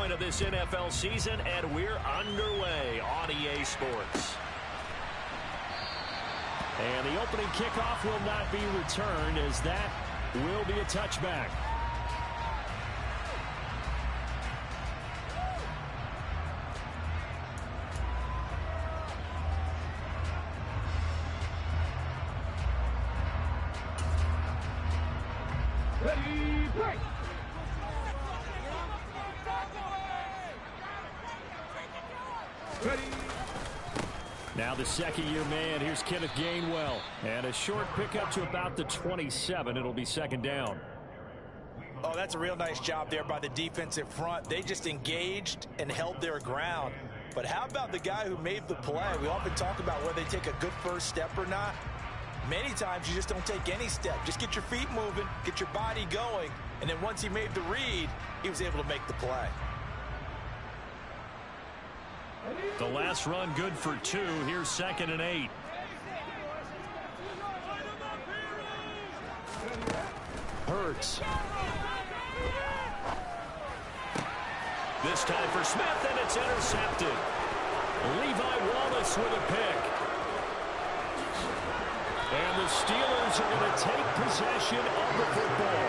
point of this NFL season, and we're underway on EA Sports. And the opening kickoff will not be returned, as that will be a touchback. Ready, break! Ready. Now the second-year man. Here's Kenneth Gainwell. And a short pickup to about the 27. It'll be second down. Oh, that's a real nice job there by the defensive front. They just engaged and held their ground. But how about the guy who made the play? We often talk about whether they take a good first step or not. Many times you just don't take any step. Just get your feet moving, get your body going, and then once he made the read, he was able to make the play. The last run good for 2. Here's 2nd and 8. Hurts. This time for Smith, and it's intercepted. Levi Wallace with a pick. And the Steelers are going to take possession of the football.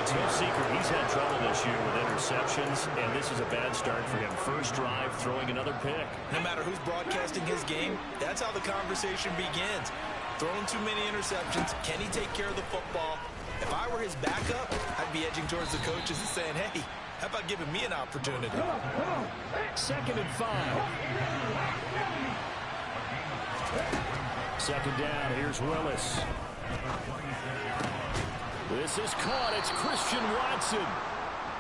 It's no secret he's had trouble this year with interceptions, and this is a bad start for him. First drive, throwing another pick. No matter who's broadcasting his game, that's how the conversation begins. Throwing too many interceptions, can he take care of the football? If I were his backup, I'd be edging towards the coaches and saying, hey, how about giving me an opportunity? 2nd and 5. Second down, here's Willis. This is caught, it's Christian Watson.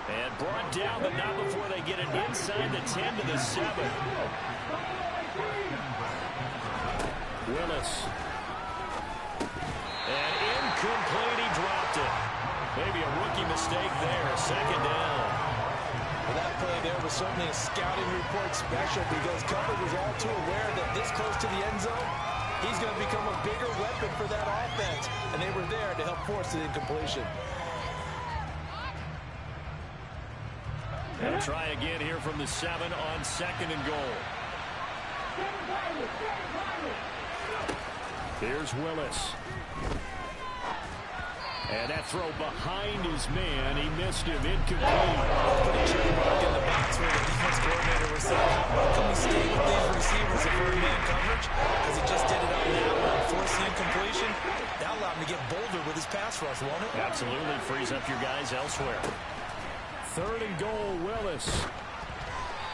And brought down, but not before they get it inside the 10 to the 7. Willis. And incomplete, he dropped it. Maybe a rookie mistake there, second down. Well, that play there was certainly a scouting report special because Cover was all too aware that this close to the end zone, he's going to become a bigger weapon for that offense, and they were there to help force the incompletion. They'll try again here from the 7 on 2nd and goal. Here's Willis. And that throw behind his man. He missed him. Incomplete. Put a check mark in the box where the defense coordinator was saying, how can we stay with these receivers if we're in man coverage? Because he just did it on that one. Force the incompletion. That allowed him to get bolder with his pass rush, won't it? Absolutely. Frees up your guys elsewhere. 3rd and goal, Willis.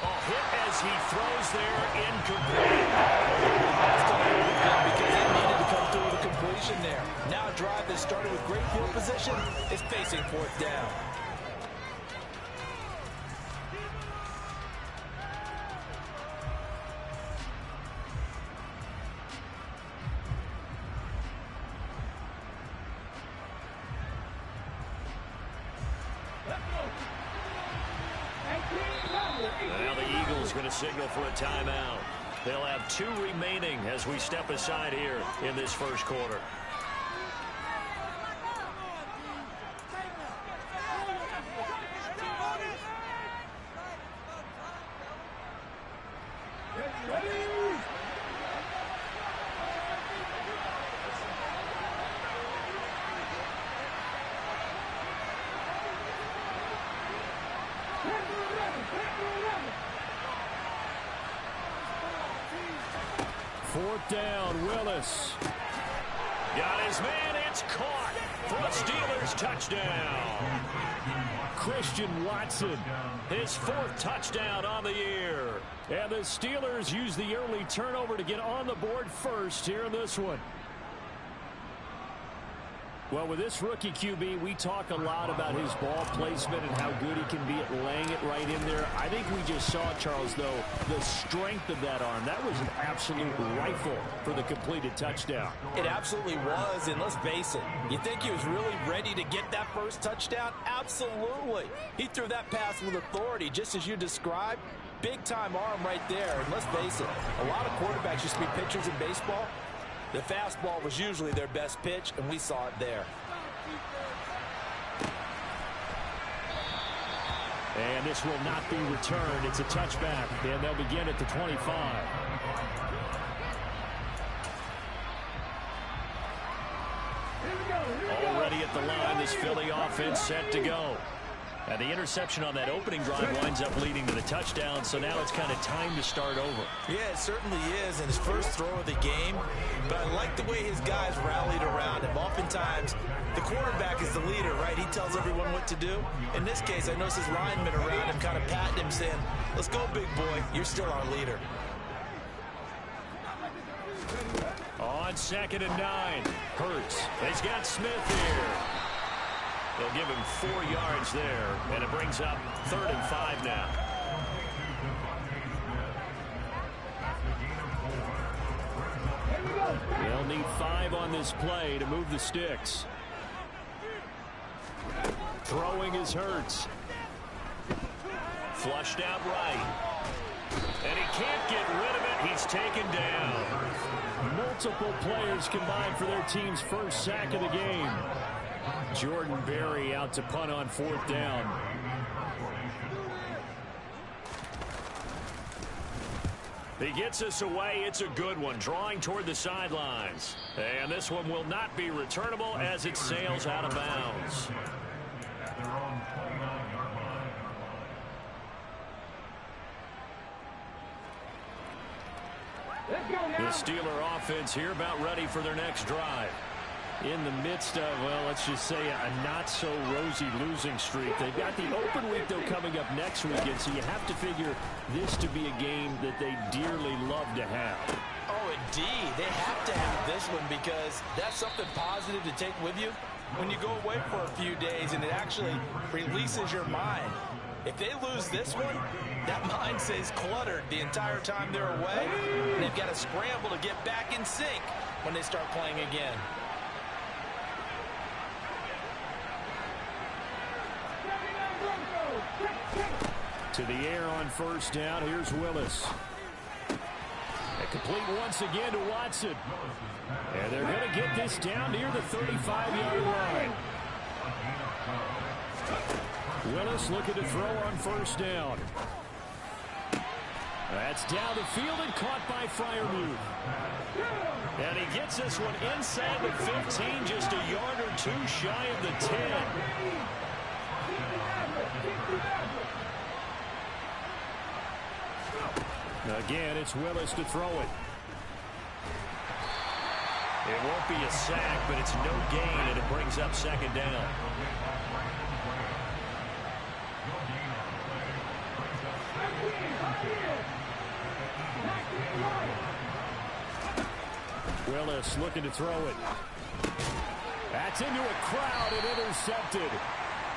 Oh, hit as he throws there. Incomplete. That's going to work then because they needed to come through with a completion there. Now a drive that started with great field position is facing 4th down. Now the Eagles going to signal for a timeout. They'll have 2 remaining as we step aside here in this first quarter. Fourth down, Willis. Got his man, it's caught for a Steelers touchdown. Christian Watson, his 4th touchdown on the year. And the Steelers use the early turnover to get on the board first here in this one. Well, with this rookie QB, we talk a lot about his ball placement and how good he can be at laying it right in there. I think we just saw, Charles, though, the strength of that arm. That was an absolute rifle for the completed touchdown. It absolutely was, and let's face it, you think he was really ready to get that first touchdown? Absolutely. He threw that pass with authority, just as you described. Big-time arm right there, and let's face it, a lot of quarterbacks used to be pitchers in baseball. The fastball was usually their best pitch, and we saw it there. And this will not be returned. It's a touchback, and they'll begin at the 25. Already at the line, this Philly offense set to go. And the interception on that opening drive winds up leading to the touchdown, so now it's kind of time to start over. Yeah, it certainly is in his first throw of the game, but I like the way his guys rallied around him. Oftentimes, the quarterback is the leader, right? He tells everyone what to do. In this case, I noticed his linemen around him kind of patting him, saying, let's go, big boy. You're still our leader. On 2nd and 9, Hurts. He's got Smith here. They'll give him 4 yards there, and it brings up 3rd and 5 now. They'll need 5 on this play to move the sticks. Throwing is Hurts. Flushed out right. And he can't get rid of it. He's taken down. Multiple players combined for their team's first sack of the game. Jordan Berry out to punt on 4th down. He gets us away. It's a good one, drawing toward the sidelines. And this one will not be returnable as it sails out of bounds. The Steeler offense here about ready for their next drive. In the midst of, well, let's just say a not-so-rosy losing streak. They've got the open week, though, coming up next weekend, so you have to figure this to be a game that they dearly love to have. Oh, indeed. They have to have this one because that's something positive to take with you when you go away for a few days, and it actually releases your mind. If they lose this one, that mind stays cluttered the entire time they're away, and they've got to scramble to get back in sync when they start playing again. To the air on 1st down. Here's Willis. Complete once again to Watson. And they're going to get this down near the 35-yard line. Willis looking to throw on 1st down. That's down the field and caught by Freiermuth. And he gets this one inside the 15, just a yard or 2 shy of the 10. Again, it's Willis to throw it. It won't be a sack, but it's no gain, and it brings up 2nd down. Willis looking to throw it. That's into a crowd and intercepted.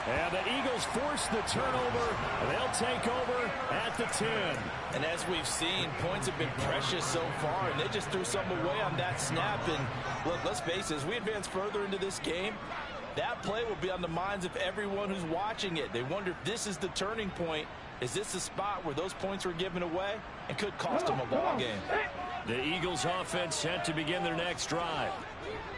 And the Eagles force the turnover. They'll take over at the 10. And as we've seen, points have been precious so far, and they just threw some away on that snap. And look, let's face it, as we advance further into this game, that play will be on the minds of everyone who's watching it. They wonder if this is the turning point. Is this the spot where those points were given away and could cost them a ball game? The Eagles offense set to begin their next drive.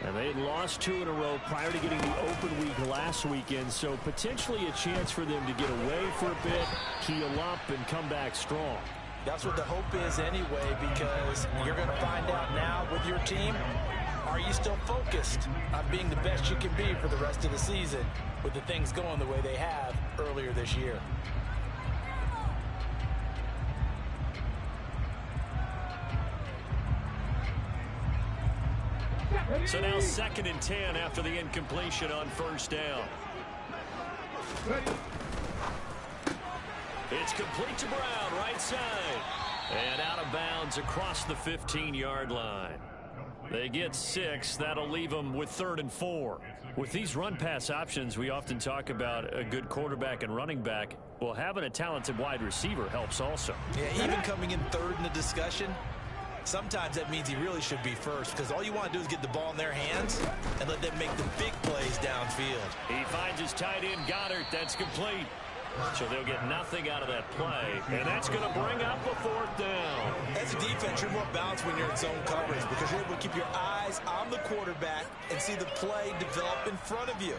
And they lost 2 in a row prior to getting the open week last weekend, so potentially a chance for them to get away for a bit, heal up, and come back strong. That's what the hope is anyway, because you're going to find out now with your team, are you still focused on being the best you can be for the rest of the season with the things going the way they have earlier this year? So now 2nd and 10 after the incompletion on 1st down. It's complete to Brown, right side. And out of bounds across the 15-yard line. They get 6. That'll leave them with 3rd and 4. With these run-pass options, we often talk about a good quarterback and running back. Well, having a talented wide receiver helps also. Yeah, even coming in 3rd in the discussion, sometimes that means he really should be first, because all you want to do is get the ball in their hands and let them make the big plays downfield. He finds his tight end, Goddard. That's complete. So they'll get nothing out of that play, and that's going to bring up a 4th down. As a defense, you're more balanced when you're in zone coverage because you're able to keep your eyes on the quarterback and see the play develop in front of you.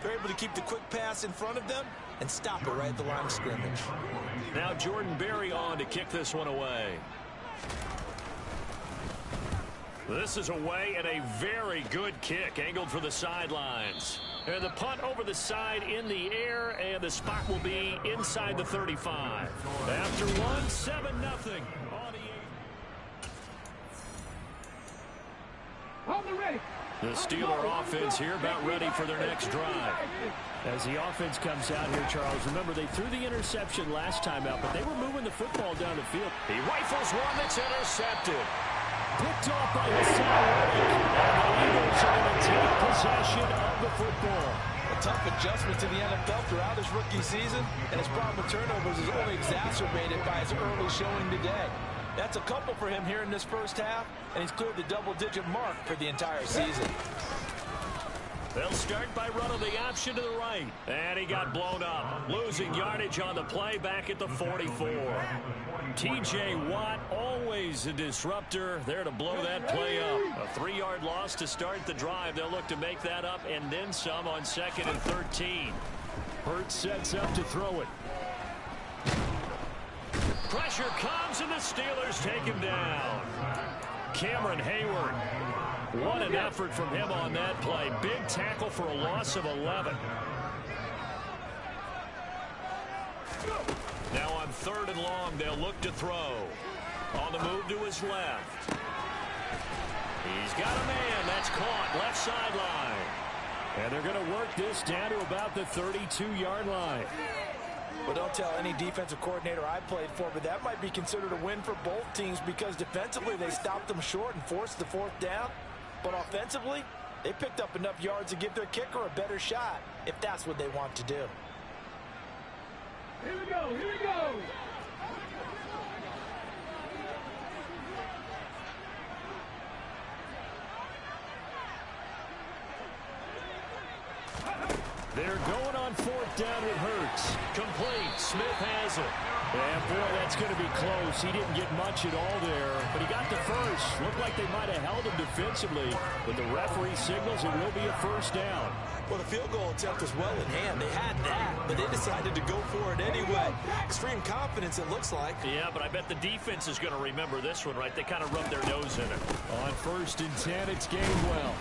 They're able to keep the quick pass in front of them and stop it right at the line of scrimmage. Now Jordan Berry on to kick this one away. This is away and a very good kick, angled for the sidelines. And the punt over the side in the air, and the spot will be inside the 35. After one, 7-0 on the Hold it ready. The Steeler offense here about ready for their next drive. As the offense comes out here, Charles, remember they threw the interception last time out, but they were moving the football down the field. He rifles one that's intercepted. Picked off by Hassan Reddick, and the Eagles are going to take possession of the football. A tough adjustment to the NFL throughout his rookie season, and his problem with turnovers is only exacerbated by his early showing today. That's a couple for him here in this first half, and he's cleared the double-digit mark for the entire season. They'll start by running the option to the right. And he got blown up. Losing yardage on the play back at the 44. T.J. Watt, always a disruptor, there to blow that play up. A 3-yard loss to start the drive. They'll look to make that up and then some on 2nd and 13. Hurts sets up to throw it. Pressure comes, and the Steelers take him down. Cameron Hayward. What an effort from him on that play. Big tackle for a loss of 11. Now on 3rd and long, they'll look to throw. On the move to his left. He's got a man. That's caught. Left sideline. And they're going to work this down to about the 32-yard line. Well, don't tell any defensive coordinator I played for, but that might be considered a win for both teams because defensively they stopped them short and forced the 4th down. But offensively, they picked up enough yards to give their kicker a better shot if that's what they want to do. Here we go. Here we go. They're going on 4th down with Hurts. Complete. Smith has it. And boy, that's going to be close. He didn't get much at all there, but he got the first. Looked like they might have held him defensively, but the referee signals it will be a 1st down. Well, the field goal attempt was well in hand. They had that, but they decided to go for it anyway. Extreme confidence, it looks like. Yeah, but I bet the defense is going to remember this one, right? They kind of rubbed their nose in it. On 1st and 10, it's Gainwell.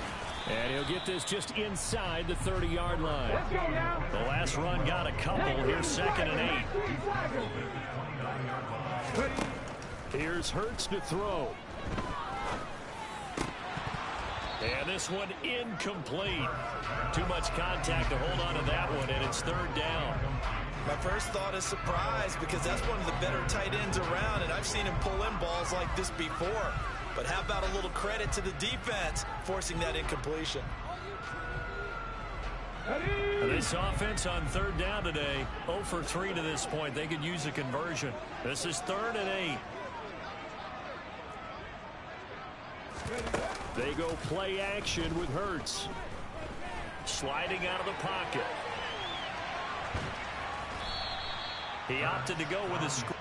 And he'll get this just inside the 30-yard line. Let's go now. The last run got a couple. Here's 2nd and 8. Here's Hurts to throw. And this one incomplete. Too much contact to hold on to that one, and it's 3rd down. My first thought is surprise because that's one of the better tight ends around, and I've seen him pull in balls like this before. But how about a little credit to the defense forcing that incompletion? This offense on 3rd down today, 0 for 3 to this point. They could use a conversion. This is 3rd and 8. They go play action with Hurts. Sliding out of the pocket. He opted to go with a screen.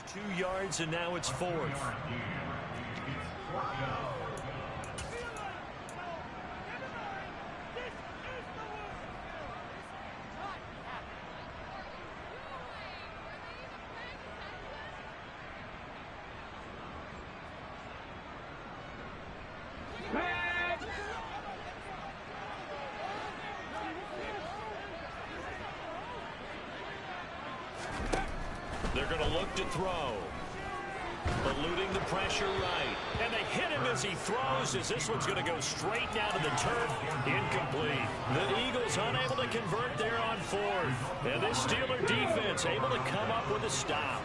It's 2 yards, and now it's 4th. They're going to throw. Eluding the pressure right. And they hit him as he throws, as this one's going to go straight down to the turf. Incomplete. The Eagles unable to convert there on fourth. And this Steeler defense able to come up with a stop.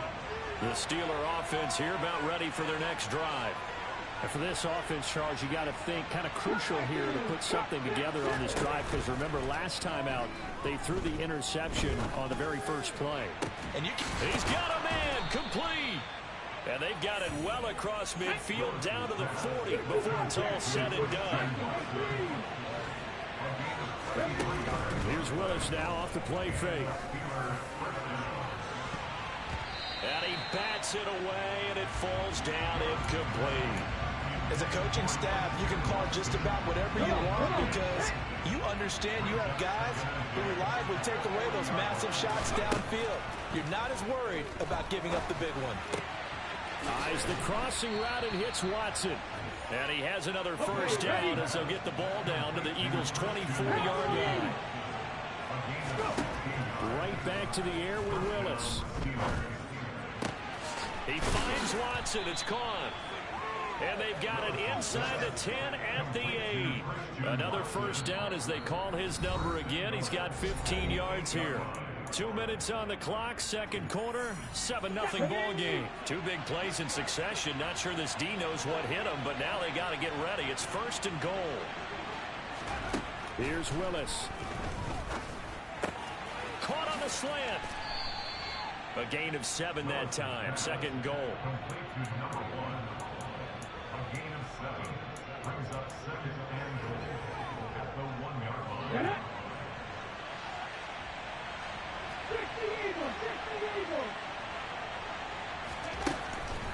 The Steeler offense here about ready for their next drive. And for this offense, Charles, you got to think kind of crucial here to put something together on this drive, because remember last time out they threw the interception on the very first play. And he's got a man complete. And they've got it well across midfield down to the 40 before it's all said and done. Here's Willis now off the play fake. And he bats it away, and it falls down incomplete. As a coaching staff, you can call just about whatever you want, because you understand you have guys who reliably take away those massive shots downfield. You're not as worried about giving up the big one. Eyes the crossing route and hits Watson. And he has another first down as they'll get the ball down to the Eagles' 24-yard line. Right back to the air with Willis. He finds Watson. It's caught. And they've got it inside the 10 at the 8. Another first down as they call his number again. He's got 15 yards here. 2 minutes on the clock, second quarter, 7-0 ball game. Two big plays in succession. Not sure this D knows what hit him, but now they got to get ready. It's first and goal. Here's Willis. Caught on the slant. A gain of 7 that time. Second and goal.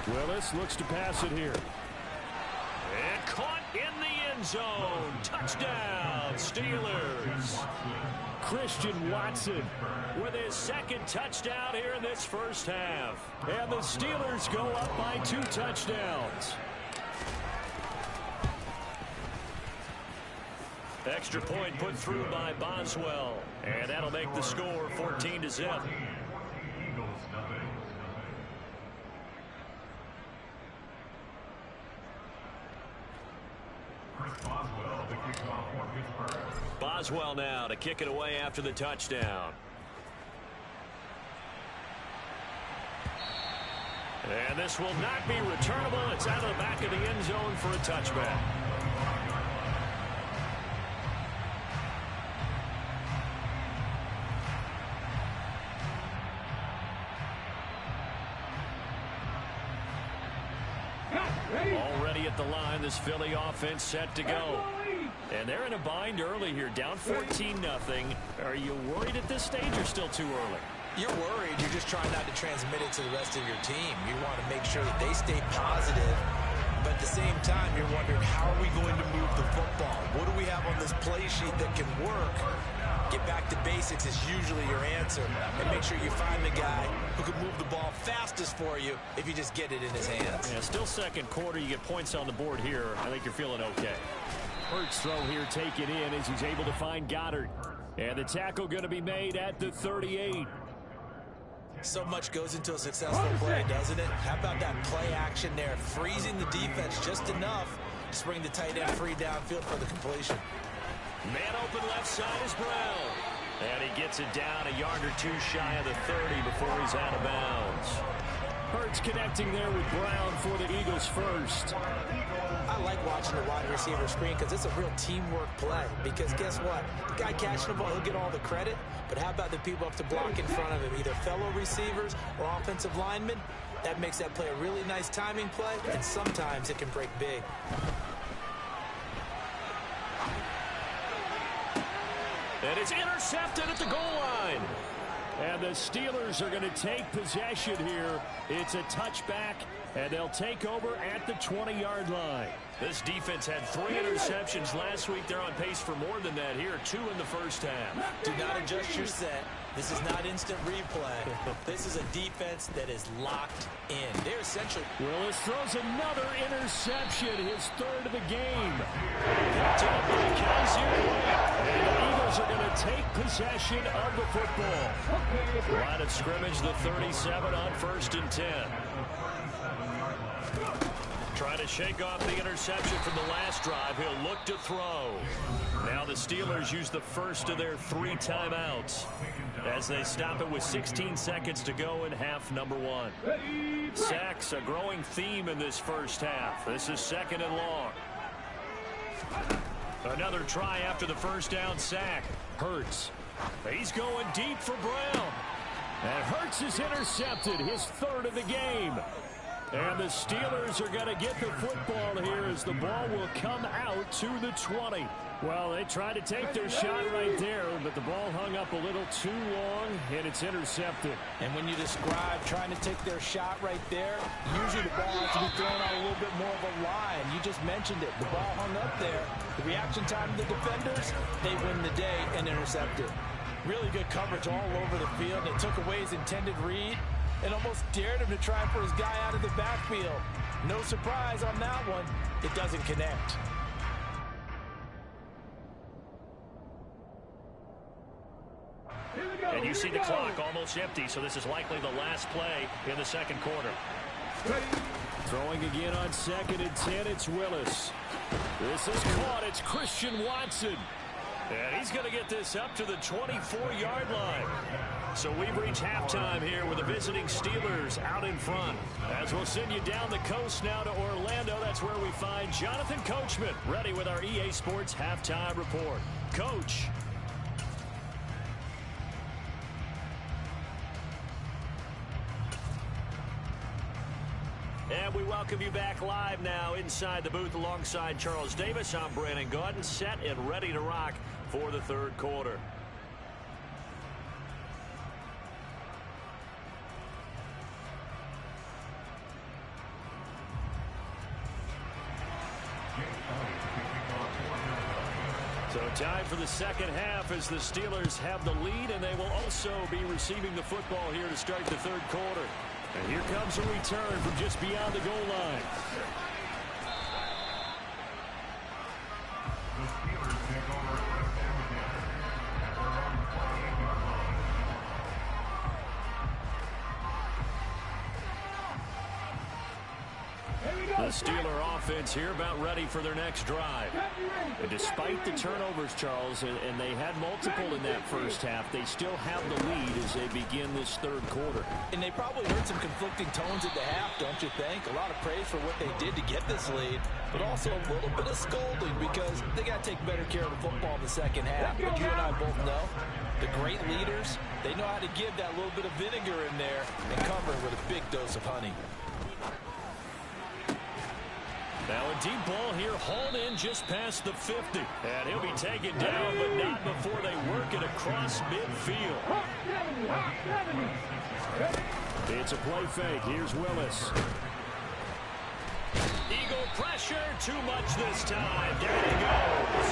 Willis looks to pass it here. And caught in the end zone. Touchdown, Steelers. Christian Watson with his second touchdown here in this first half. And the Steelers go up by 2 touchdowns. Extra point put through by Boswell. And that'll make the score 14-0. Boswell now to kick it away after the touchdown. And this will not be returnable. It's out of the back of the end zone for a touchback. Already at the line, this Philly offense set to go. And they're in a bind early here, down 14-0. Are you worried at this stage or still too early? You're worried. You're just trying not to transmit it to the rest of your team. You want to make sure that they stay positive. But at the same time, you're wondering, how are we going to move the football? What do we have on this play sheet that can work? Get back to basics is usually your answer. And make sure you find the guy who can move the ball fastest for you if you just get it in his hands. Yeah, still second quarter. You get points on the board here. I think you're feeling okay. Hurts throw here taken in as he's able to find Goddard. And the tackle going to be made at the 38. So much goes into a successful play, doesn't it? How about that play action there? Freezing the defense just enough to bring the tight end free downfield for the completion. Man open left side is Brown. And he gets it down a yard or two shy of the 30 before he's out of bounds. Hurts connecting there with Brown for the Eagles first. I like watching the wide receiver screen because it's a real teamwork play. Because guess what? The guy catching the ball, he'll get all the credit. But how about the people up to block in front of him, either fellow receivers or offensive linemen? That makes that play a really nice timing play, and sometimes it can break big. And it's intercepted at the goal line. And the Steelers are going to take possession here. It's a touchback, and they'll take over at the 20-yard line. This defense had 3 interceptions last week. They're on pace for more than that here, 2 in the first half. Do not adjust your set. This is not instant replay. This is a defense that is locked in. They're essentially... Willis throws another interception, his third of the game. Picked up by Kaiser White. And the Eagles Steelers are going to take possession of the football. Line of scrimmage, the 37 on 1st and 10. Trying to shake off the interception from the last drive. He'll look to throw. Now the Steelers use the first of their 3 timeouts as they stop it with 16 seconds to go in half number 1. Sacks, a growing theme in this first half. This is 2nd and long. Another try after the first down sack. Hurts. He's going deep for Brown. And Hurts is intercepted, his 3rd of the game. And the Steelers are going to get the football here as the ball will come out to the 20. Well, they tried to take their shot right there, but the ball hung up a little too long, and it's intercepted. And when you describe trying to take their shot right there, usually the ball has to be thrown out a little bit more of a line. You just mentioned it. The ball hung up there. The reaction time of the defenders, they win the day and intercept it. Really good coverage all over the field. They took away his intended read and almost dared him to try for his guy out of the backfield. No surprise on that one. It doesn't connect. And you see the clock almost empty, so this is likely the last play in the 2nd quarter. Throwing again on 2nd and 10, it's Willis. This is caught. It's Christian Watson. And he's going to get this up to the 24-yard line. So we've reached halftime here with the visiting Steelers out in front. As we'll send you down the coast now to Orlando, that's where we find Jonathan Coachman ready with our EA Sports Halftime Report. Coach. And we welcome you back live now inside the booth alongside Charles Davis. I'm Brandon Gaudin, set and ready to rock for the 3rd quarter. So time for the 2nd half as the Steelers have the lead, and they will also be receiving the football here to start the 3rd quarter. And here comes a return from just beyond the goal line. The Steelers take over first down at their own 28-yard line. The Steeler offense here about ready for their next drive. And despite the turnovers, Charles, and they had multiple in that first half, they still have the lead as they begin this 3rd quarter. And they probably heard some conflicting tones at the half, don't you think? A lot of praise for what they did to get this lead, but also a little bit of scolding because they got to take better care of the football in the 2nd half. But you and I both know the great leaders, they know how to give that little bit of vinegar in there and cover it with a big dose of honey. Now a deep ball here, hauled in just past the 50. And he'll be taken down, but not before they work it across midfield. It's a play fake. Here's Willis. Eagle pressure, too much this time. Down he goes.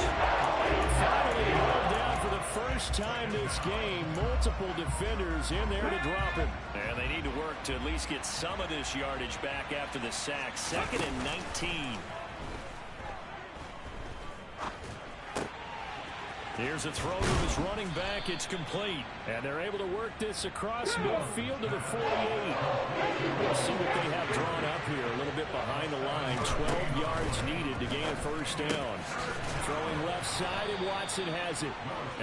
Finally hauled down for the first time this game. Multiple defenders in there to drop him. And they need to work to at least get some of this yardage back after the sack. 2nd and 19. Here's a throw to his running back. It's complete. And they're able to work this across midfield to the 48. We'll see what they have drawn up here. A little bit behind the line. 12 yards needed to gain a first down. Throwing left side, and Watson has it.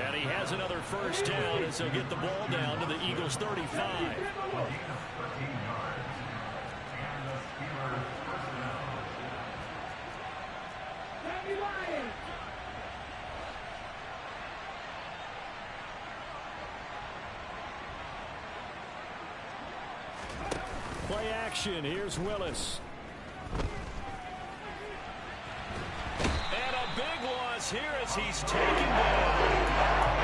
And he has another first down as they'll get the ball down to the Eagles' 35. Play action. Here's Willis. And a big loss here as he's taken down.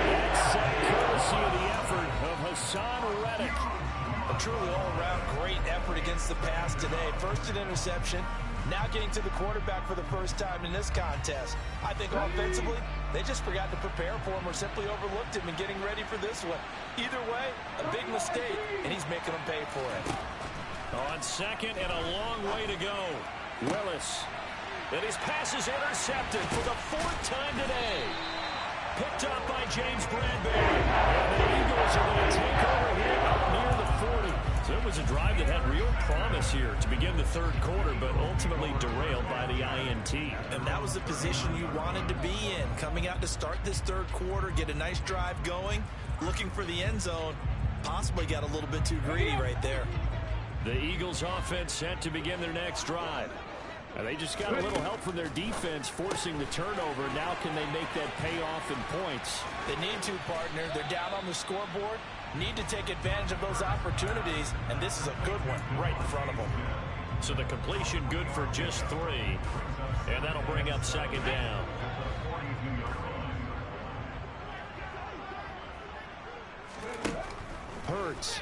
That's courtesy of the effort of Hassan Reddick. A truly all-around great effort against the pass today. First an interception, now getting to the quarterback for the first time in this contest. I think offensively, they just forgot to prepare for him or simply overlooked him in getting ready for this one. Either way, a big mistake, and he's making them pay for it. On 2nd and a long way to go. Willis. And his pass is intercepted for the 4th time today. picked up by James Bradbury. And the Eagles are going to take over here up near the 40. So it was a drive that had real promise here to begin the third quarter, but ultimately derailed by the INT. And that was the position you wanted to be in. Coming out to start this third quarter, get a nice drive going, looking for the end zone. Possibly got a little bit too greedy right there. The Eagles offense set to begin their next drive. And they just got a little help from their defense forcing the turnover. Now can they make that pay off in points? They need to, partner. They're down on the scoreboard. Need to take advantage of those opportunities, and this is a good one right in front of them. So the completion good for just 3, and that'll bring up second down. Hurts.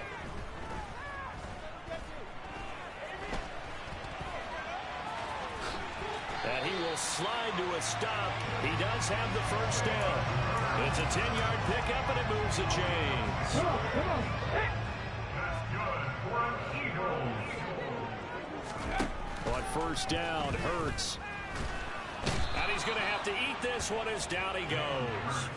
And he will slide to a stop. He does have the first down. It's a 10-yard pickup, and it moves the chains. On first down, Hurts. And he's going to have to eat this one as down he goes.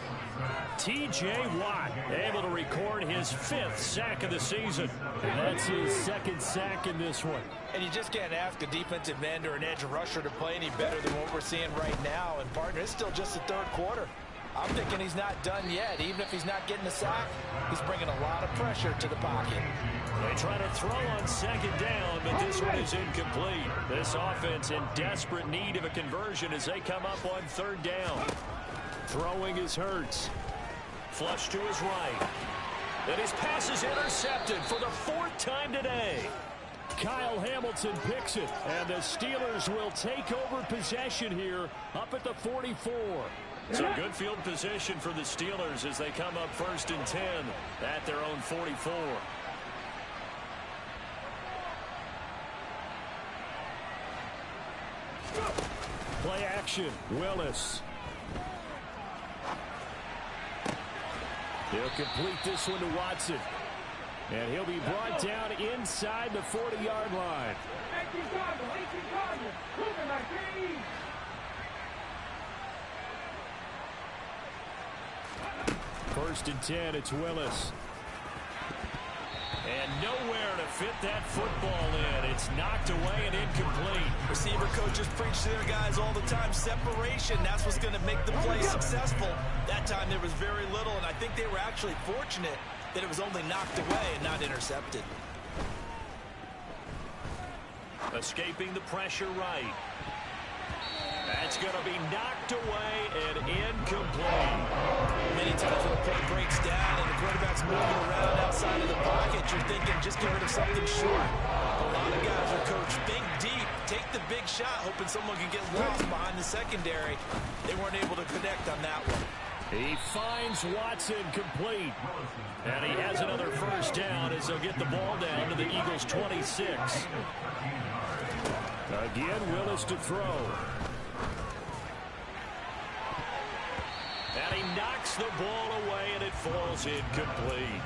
T.J. Watt able to record his 5th sack of the season. And that's his 2nd sack in this one. And you just can't ask a defensive end or an edge rusher to play any better than what we're seeing right now. And, partner, it's still just the third quarter. I'm thinking he's not done yet. Even if he's not getting a sack, he's bringing a lot of pressure to the pocket. They try to throw on second down, but this one is incomplete. This offense in desperate need of a conversion as they come up on third down. Throwing is Hurts. Flush to his right. And his pass is intercepted for the 4th time today. Kyle Hamilton picks it, and the Steelers will take over possession here up at the 44. So good field position for the Steelers as they come up 1st and 10 at their own 44. Play action, Willis. He'll complete this one to Watson. And he'll be brought down inside the 40-yard line. First and 10, it's Willis. And nowhere to fit that football in. It's knocked away and incomplete. Receiver coaches preach to their guys all the time. Separation, that's what's going to make the play successful. That time there was very little, and I think they were actually fortunate that it was only knocked away and not intercepted. Escaping the pressure right. That's going to be knocked away and incomplete. Many times when the play breaks down and the quarterback's moving around outside of the pocket, you're thinking just get rid of something short. A lot of guys are coached, think deep, take the big shot, hoping someone can get lost behind the secondary. They weren't able to connect on that one. He finds Watson complete. And he has another first down as they'll get the ball down to the Eagles' 26. Again, Willis to throw. And he knocks the ball away, and it falls incomplete.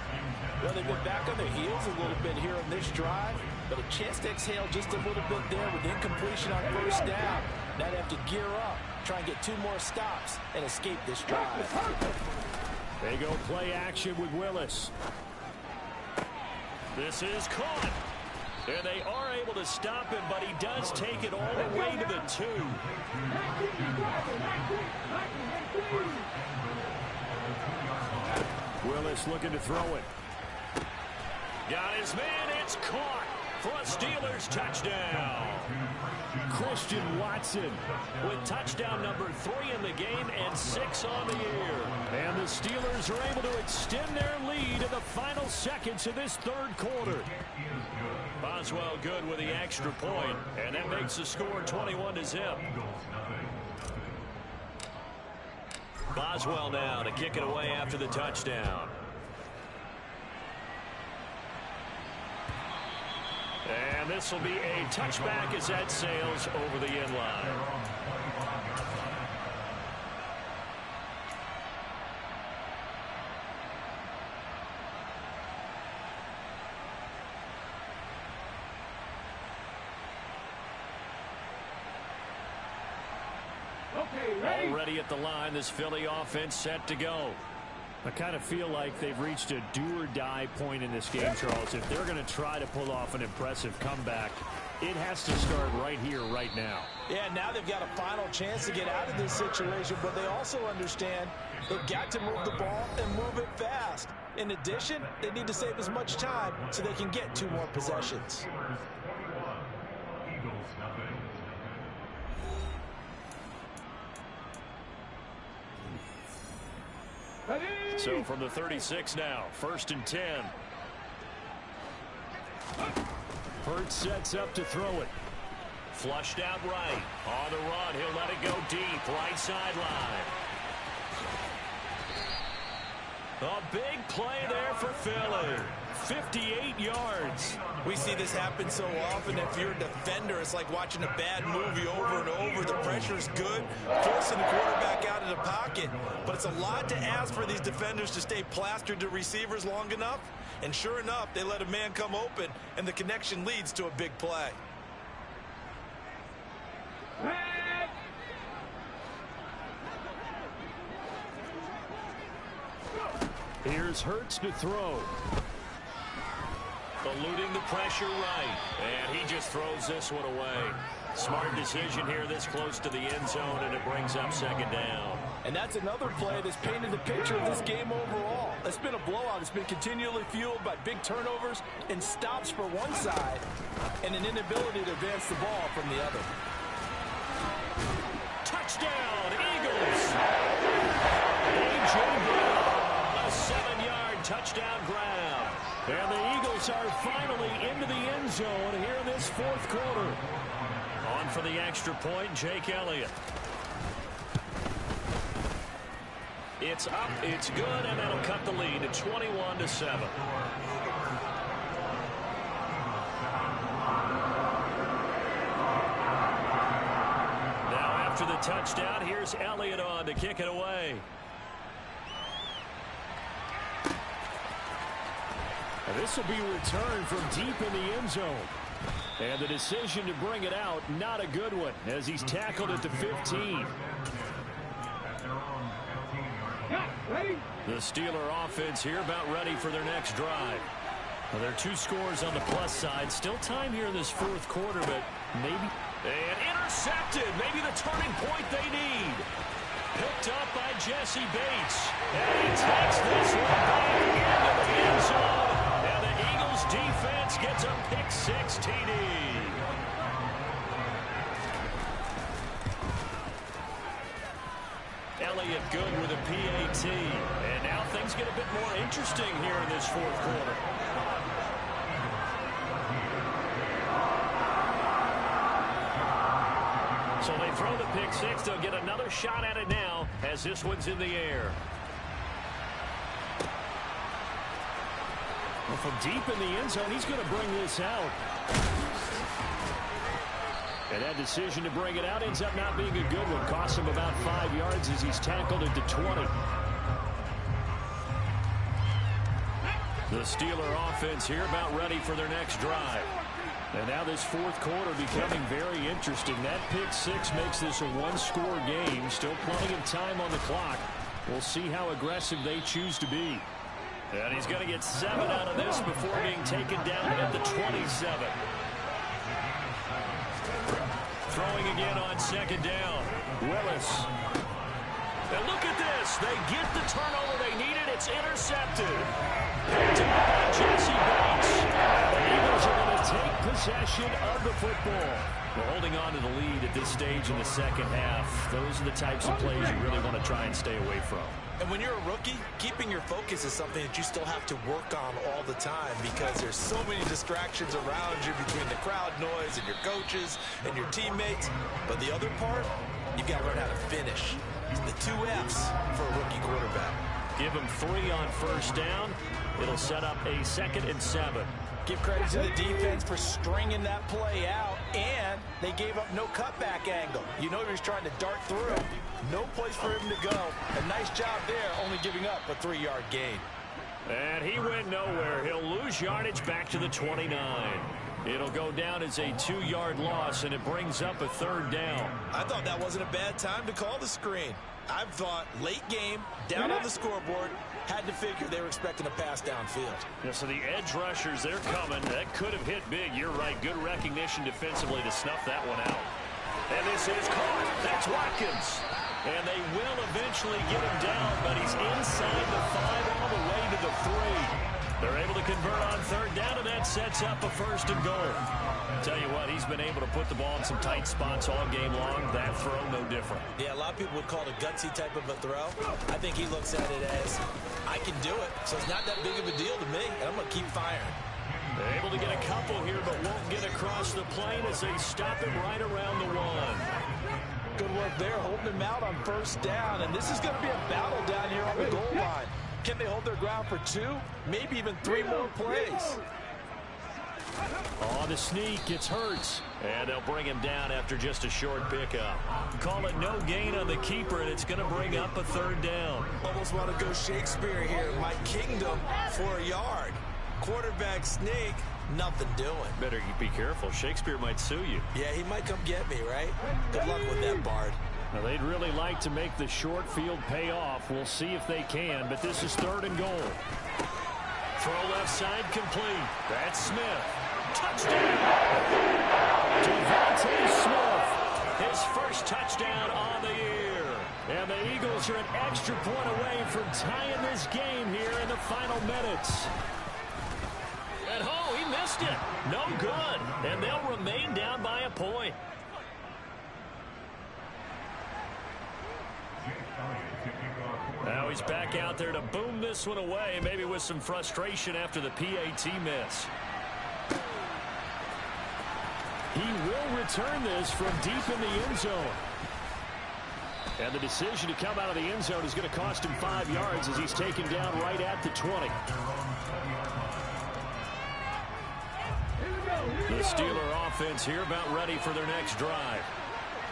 Well, they've been back on their heels a little bit here on this drive, but a chance to exhale just a little bit there with incompletion on first down. Now they have to gear up, try and get 2 more stops, and escape this drive. They go play action with Willis. This is caught. And they are able to stop him, but he does take it all the way to the 2. Willis looking to throw it. Got his man. It's caught for a Steelers touchdown. Christian Watson with touchdown number 3 in the game and 6 on the year. And the Steelers are able to extend their lead in the final seconds of this third quarter. Boswell good with the extra point, and that makes the score 21-0. Boswell now to kick it away after the touchdown. And this will be a touchback as that sails over the end line. Okay, Already at the line, this Philly offense set to go. I kind of feel like they've reached a do-or-die point in this game, Charles. If they're going to try to pull off an impressive comeback, it has to start right here, right now. Yeah, now they've got a final chance to get out of this situation, but they also understand they've got to move the ball and move it fast. In addition, they need to save as much time so they can get 2 more possessions. So from the 36 now, 1st and 10. Hurts sets up to throw it. Flushed out right. On the run, he'll let it go deep. Right sideline. A big play there for Philly. 58 yards. We see this happen so often. If you're a defender, it's like watching a bad movie over and over. The pressure's good, forcing the quarterback out of the pocket. But it's a lot to ask for these defenders to stay plastered to receivers long enough. And sure enough, they let a man come open, and the connection leads to a big play. Here's Hurts to throw. Eluding the pressure right. And he just throws this one away. Smart decision here this close to the end zone, and it brings up 2nd down. And that's another play that's painted the picture of this game overall. It's been a blowout. It's been continually fueled by big turnovers and stops for one side and an inability to advance the ball from the other. Touchdown, Eagles! A.J. Brown, a 7-yard touchdown grab. And the Eagles are finally into the end zone here in this 4th quarter. On for the extra point, Jake Elliott. It's up, it's good, and that'll cut the lead to 21-7. Now after the touchdown, here's Elliott on to kick it away. This will be returned from deep in the end zone. And the decision to bring it out, not a good one, as he's tackled at the 15. The Steeler offense here about ready for their next drive. Well, there are 2 scores on the plus side. Still time here in this 4th quarter, but maybe... And intercepted. Maybe the turning point they need. Picked up by Jesse Bates. And he takes this one back into the end zone. And the Eagles defense gets a pick-6 TD. Elliott good with a PAT. And now things get a bit more interesting here in this 4th quarter. So they throw the pick-6. They'll get another shot at it now as this one's in the air. Well, from deep in the end zone, he's going to bring this out. And that decision to bring it out ends up not being a good one. Costs him about 5 yards as he's tackled at the 20. The Steeler offense here about ready for their next drive. And now this 4th quarter becoming very interesting. That pick-6 makes this a 1-score game. Still plenty of time on the clock. We'll see how aggressive they choose to be. And he's going to get 7 out of this before being taken down at the 27. Throwing again on 2nd down. Willis. And look at this. They get the turnover they needed. It's intercepted. Picked up by Jesse Bates. The Eagles are going to take possession of the football. Well, holding on to the lead at this stage in the 2nd half, those are the types of plays you really want to try and stay away from. And when you're a rookie, keeping your focus is something that you still have to work on all the time because there's so many distractions around you between the crowd noise and your coaches and your teammates. But the other part, you've got to learn how to finish. The 2 F's for a rookie quarterback. Give him 3 on 1st down. It'll set up a 2nd and 7. Give credit to the defense for stringing that play out, and they gave up no cutback angle. You know he was trying to dart through. No place for him to go. A nice job there, only giving up a 3-yard gain. And he went nowhere. He'll lose yardage back to the 29. It'll go down as a 2-yard loss, and it brings up a 3rd down. I thought that wasn't a bad time to call the screen. I thought late game, down on the scoreboard, had to figure they were expecting a pass downfield. Yeah, so the edge rushers, they're coming. That could have hit big. You're right. Good recognition defensively to snuff that one out. And this is caught. That's Watkins. And they will eventually get him down, but he's inside the 5 all the way to the 3. They're able to convert on 3rd down, and that sets up a 1st and goal. Tell you what, he's been able to put the ball in some tight spots all game long. That throw, no different. Yeah, a lot of people would call it a gutsy type of a throw. I think he looks at it as, I can do it. So it's not that big of a deal to me, and I'm going to keep firing. They're able to get a couple here, but won't get across the plane as they stop him right around the 1. Good work there, holding him out on 1st down, and this is going to be a battle down here on the goal line. Can they hold their ground for 2, maybe even 3 more plays? Oh, the sneak, it's Hurts. And they'll bring him down after just a short pickup. Call it no gain on the keeper, and it's going to bring up a 3rd down. Almost want to go Shakespeare here. My kingdom for a yard. Quarterback sneak, nothing doing. Better be careful. Shakespeare might sue you. Yeah, he might come get me, right? Good luck with that, Bard. Now, they'd really like to make the short field pay off. We'll see if they can, but this is 3rd and goal. Throw left side complete. That's Smith. Touchdown! DeVonta Smith, his first touchdown on the year. And the Eagles are an extra point away from tying this game here in the final minutes. And oh, he missed it. No good. And they'll remain down by a point. Now he's back out there to boom this one away, maybe with some frustration after the PAT miss. He will return this from deep in the end zone. And the decision to come out of the end zone is going to cost him 5 yards as he's taken down right at the 20. The Steeler offense here about ready for their next drive.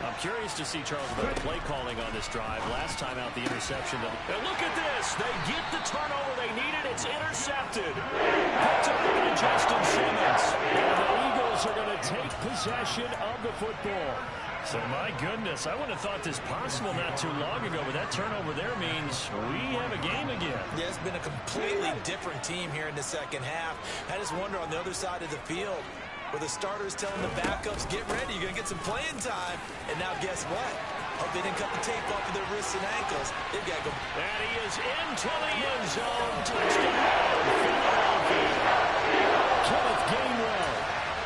I'm curious to see, Charles, about the play calling on this drive. Last time out, the interception. And look at this. They get the turnover they needed. It's intercepted. Picked up by Justin Simmons. And the Eagles are going to take possession of the football. So, my goodness, I wouldn't have thought this possible not too long ago, but that turnover there means we have a game again. Yeah, it's been a completely different team here in the second half. I just wonder on the other side of the field, where the starters telling the backups, get ready, you're going to get some playing time. And now guess what? Hope they didn't cut the tape off of their wrists and ankles. They've got to go. And he is into the end zone. Touchdown, Philadelphia. Kenneth Gainwell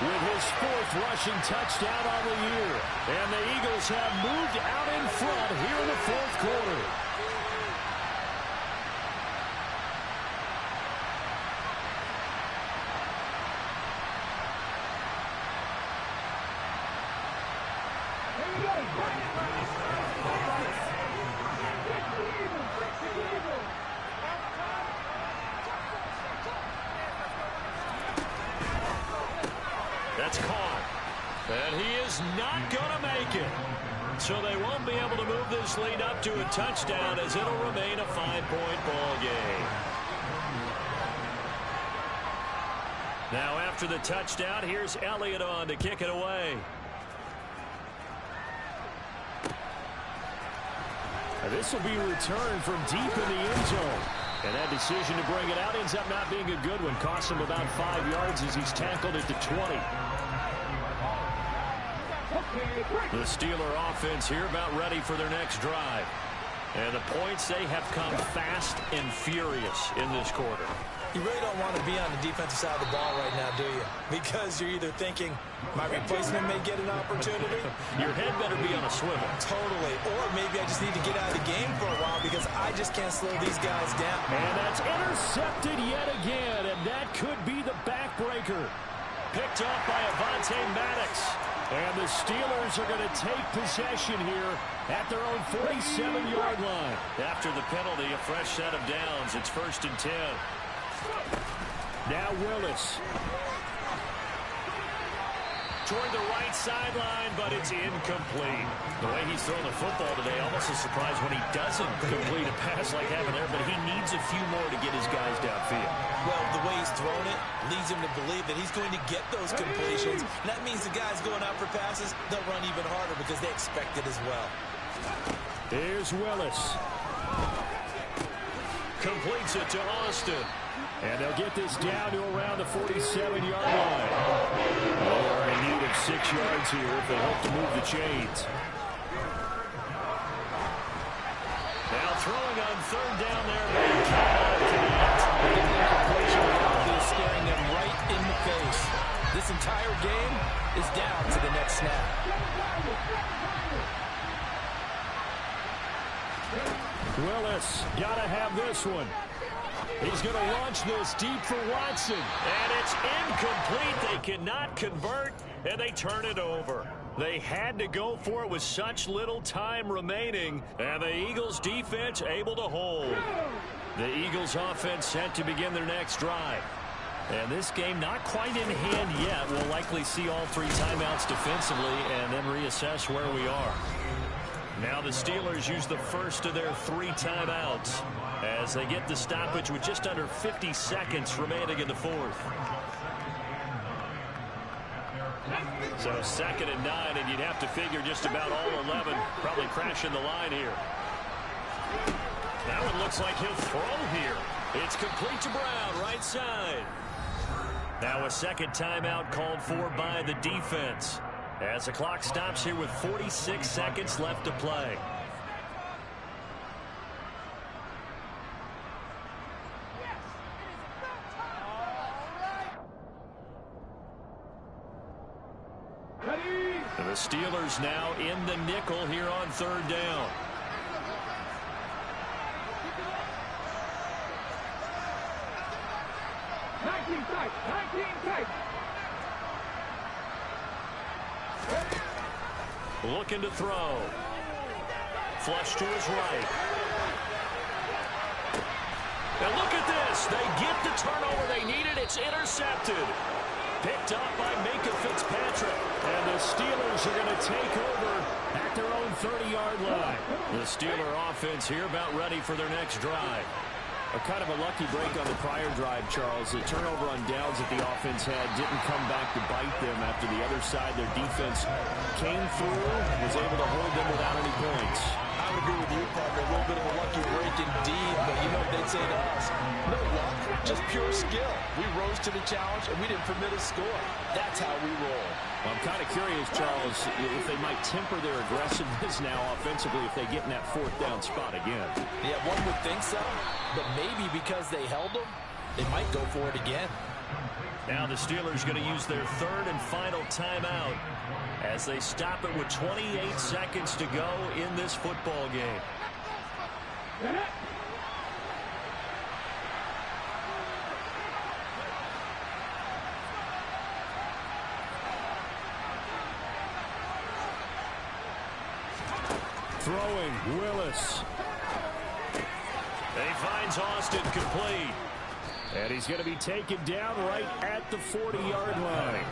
with his 4th rushing touchdown on the year. And the Eagles have moved out in front here in the 4th quarter. That's caught. And he is not going to make it. So they won't be able to move this lead up to a touchdown as it'll remain a 5-point ball game. Now after the touchdown, here's Elliott on to kick it away. And this will be returned from deep in the end zone. And that decision to bring it out ends up not being a good one. Costs him about 5 yards as he's tackled at the 20. The Steeler offense here about ready for their next drive. And the points, they have come fast and furious in this quarter. You really don't want to be on the defensive side of the ball right now, do you? Because you're either thinking, my replacement may get an opportunity. Your head better be on a swivel. Totally. Or maybe I just need to get out of the game for a while because I just can't slow these guys down. And that's intercepted yet again, and that could be the backbreaker. Picked up by Avonte Maddox. And the Steelers are going to take possession here at their own 47-yard line. After the penalty, a fresh set of downs. It's 1st and 10. Now Willis. toward the right sideline, but it's incomplete. The way he's throwing the football today, almost a surprise when he doesn't complete a pass like happened there, but he needs a few more to get his guys downfield. Well, the way he's thrown it leads him to believe that he's going to get those completions. And that means the guys going out for passes, they'll run even harder because they expect it as well. Here's Willis. Completes it to Austin. And they'll get this down to around the 47-yard line. They are in need of 6 yards here if they hope to move the chains. Now throwing on third down there. They cannot connect. The incompletion probably is staring them right in the face. This entire game is down to the next snap. Willis got to have this one. He's going to launch this deep for Watson. And it's incomplete. They cannot convert, and they turn it over. They had to go for it with such little time remaining, and the Eagles defense able to hold. The Eagles offense set to begin their next drive. And this game not quite in hand yet. We'll likely see all 3 timeouts defensively and then reassess where we are. Now the Steelers use the first of their 3 timeouts as they get the stoppage with just under 50 seconds remaining in the fourth. So 2nd and 9, and you'd have to figure just about all 11 probably crashing the line here. That one looks like he'll throw here. It's complete to Brown, right side. Now a second timeout called for by the defense as the clock stops here with 46 seconds left to play. The Steelers now in the nickel here on third down. Looking to throw. Flush to his right. And look at this. They get the turnover they needed. It's intercepted. Picked up by Minkah Fitzpatrick. And the Steelers are going to take over at their own 30-yard line. The Steeler offense here about ready for their next drive. A kind of a lucky break on the prior drive, Charles. The turnover on downs that the offense had didn't come back to bite them after the other side. Their defense came through, was able to hold them without any points. I would agree with you, Parker. A little bit of a lucky break indeed, but you know what they'd say to us? No luck, just pure skill. We rose to the challenge, and we didn't permit a score. That's how we roll. Well, I'm kind of curious, Charles, if they might temper their aggressiveness now offensively if they get in that 4th down spot again. Yeah, one would think so, but maybe because they held them, they might go for it again. Now the Steelers going to use their 3rd and final timeout as they stop it with 28 seconds to go in this football game. Throwing, Willis. He finds Austin complete. And he's going to be taken down right at the 40-yard line.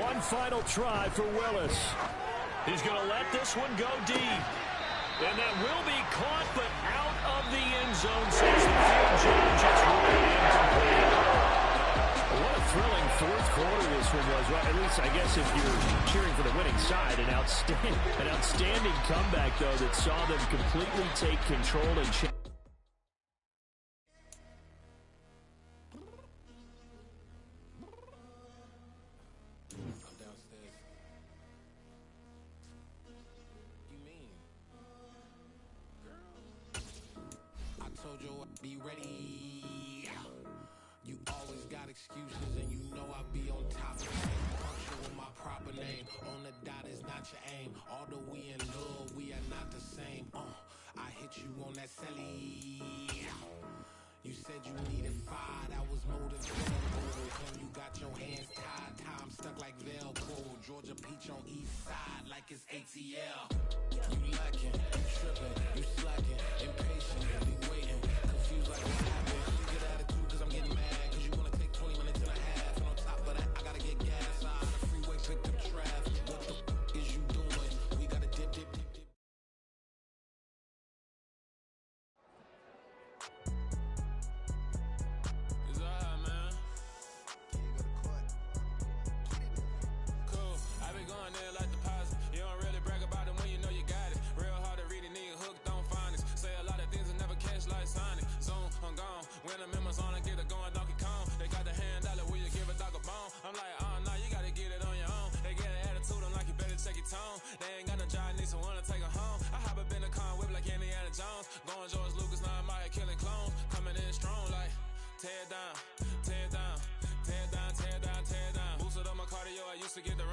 One final try for Willis. He's going to let this one go deep. And that will be caught, but out of the end zone, says the field judge. It's really incomplete. What a thrilling 4th quarter this one was. Well, at least, I guess, if you're cheering for the winning side, an outstanding comeback, though, that saw them completely take control and change. Be ready. You always got excuses, and you know I be on top of it. Puncture with my proper name. On the dot is not your aim. Although we in love, we are not the same. I hit you on that celly. You said you needed 5, that was motivated. When you got your hands tied, time stuck like Velcro. Georgia Peach on east side like it's ATL. You lacking, you tripping, you slacking, impatient, be waiting, confused like what happened. You get attitude cause I'm getting mad, cause you wanna take 20 minutes and a half. And on top of that, I gotta get gas out of the freeway, pick up traffic. What the f is you doing? We gotta dip, dip, dip, dip. It's alright, man. Cool, I been going there like deposit. You don't really brag about it when you know you got it. Real hard to read a nigga hook, don't find it. Say a lot of things and never catch like Sonic. Zone, I'm gone. When I'm in my zone, I get it going Donkey Kong. They got the hand dollar, will you give a dog a bone? I'm like, nah, you gotta get it on your own. They get an attitude, I'm like, you better check your tone. They ain't got no job, need someone to take her home. I hop up in the car, whip like Indiana Jones. Going George Lucas, now I'm out here killing clones. Coming in strong like, tear down, tear down, tear down, tear down, tear down. Boosted up my cardio, I used to get the